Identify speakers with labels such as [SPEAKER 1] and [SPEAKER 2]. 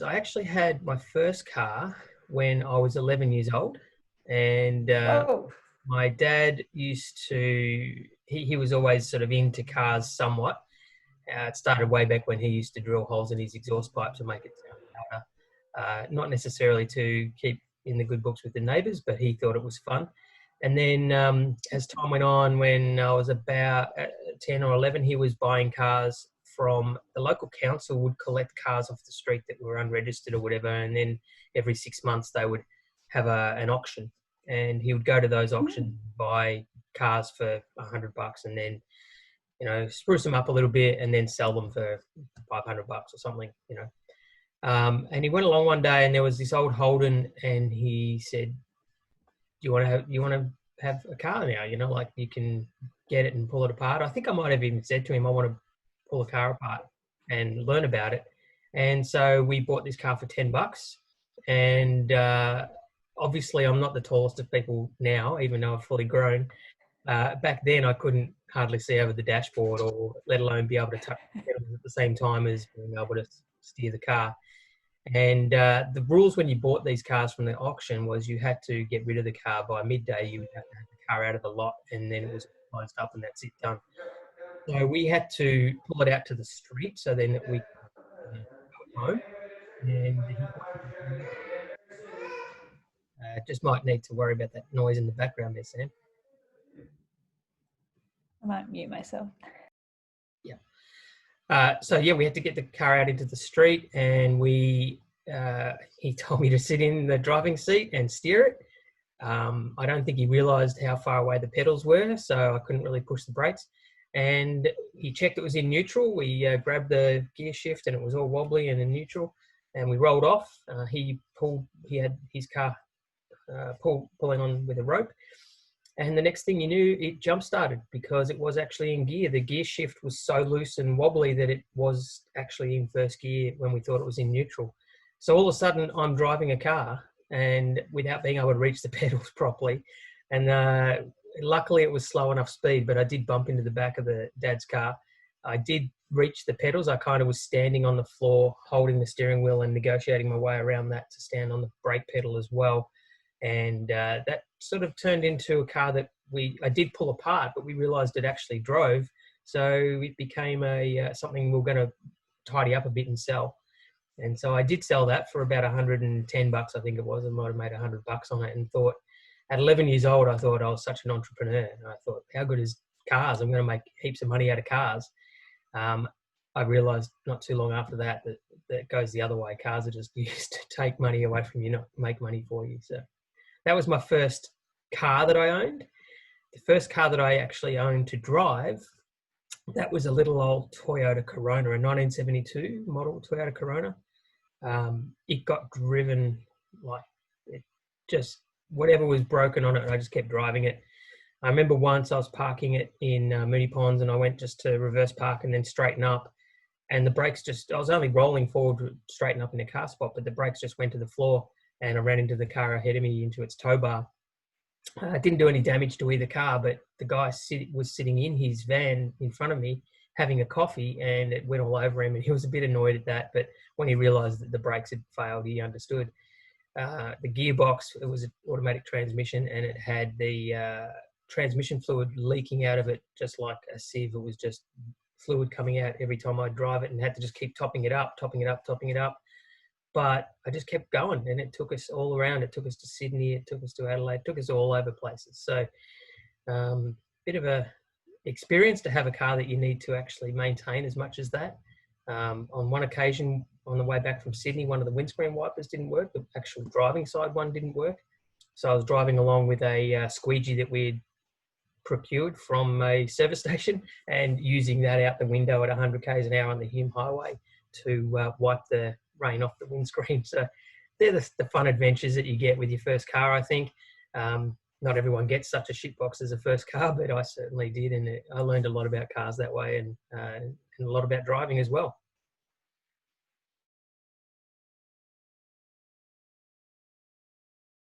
[SPEAKER 1] I actually had my first car when I was 11 years old, and
[SPEAKER 2] Whoa.
[SPEAKER 1] my dad used to. He was always sort of into cars somewhat. It started way back when he used to drill holes in his exhaust pipe to make it sound louder. Not necessarily to keep in the good books with the neighbours, but he thought it was fun. And then as time went on, when I was about 10 or 11, he was buying cars from the local council, would collect cars off the street that were unregistered or whatever. And then every 6 months they would have an auction. And he would go to those auctions, buy cars for $100 and then, spruce them up a little bit and then sell them for $500 or something. And he went along one day and there was this old Holden and he said, you want to have a car now? Like you can get it and pull it apart. I think I might have even said to him, I want to pull a car apart and learn about it. And so we bought this car for $10. And obviously I'm not the tallest of people now, even though I've fully grown. Back then I couldn't hardly see over the dashboard or let alone be able to touch the pedals at the same time as being able to steer the car. And the rules when you bought these cars from the auction was you had to get rid of the car by midday. You would have to have the car out of the lot and then it was closed up and that's it, done. So we had to pull it out to the street so then that we could go home. And he just might need to worry about that noise in the background there, Sam.
[SPEAKER 2] I might mute myself.
[SPEAKER 1] Yeah. So yeah, we had to get the car out into the street, and he told me to sit in the driving seat and steer it. I don't think he realised how far away the pedals were, so I couldn't really push the brakes. And he checked it was in neutral. We grabbed the gear shift, and it was all wobbly and in neutral. And we rolled off. He had his car pulling on with a rope. And the next thing you knew, it jump started because it was actually in gear. The gear shift was so loose and wobbly that it was actually in first gear when we thought it was in neutral. So all of a sudden I'm driving a car and without being able to reach the pedals properly. And luckily it was slow enough speed, but I did bump into the back of the dad's car. I did reach the pedals. I kind of was standing on the floor, holding the steering wheel and negotiating my way around that to stand on the brake pedal as well. And that sort of turned into a car that I did pull apart, but we realised it actually drove. So it became something we were going to tidy up a bit and sell. And so I did sell that for about $110, I think it was. I might have made $100 on it, and thought at 11 years old, I thought I was such an entrepreneur. And I thought, how good is cars? I'm going to make heaps of money out of cars. I realised not too long after that it goes the other way. Cars are just used to take money away from you, not make money for you. So that was my first car that I owned. The first car that I actually owned to drive, that was a little old Toyota Corona, a 1972 model Toyota Corona. It got driven like whatever was broken on it, I just kept driving it. I remember once I was parking it in Moonee Ponds and I went just to reverse park and then straighten up. And the brakes I was only rolling forward to straighten up in a car spot, but the brakes just went to the floor. And I ran into the car ahead of me, into its tow bar. It didn't do any damage to either car, but the guy was sitting in his van in front of me having a coffee, and it went all over him, and he was a bit annoyed at that. But when he realised that the brakes had failed, he understood. The gearbox, it was an automatic transmission, and it had the transmission fluid leaking out of it just like a sieve. It was just fluid coming out every time I'd drive it, and had to just keep topping it up. But I just kept going, and it took us all around. It took us to Sydney, it took us to Adelaide, it took us all over places. So bit of a experience to have a car that you need to actually maintain as much as that. On one occasion, on the way back from Sydney, one of the windscreen wipers didn't work. The actual driving side one didn't work. So I was driving along with a squeegee that we'd procured from a service station and using that out the window at 100 k's an hour on the Hume Highway to wipe the rain off the windscreen. So they're the fun adventures that you get with your first car, I think. Not everyone gets such a shitbox as a first car, but I certainly did, and I learned a lot about cars that way, and a lot about driving as well.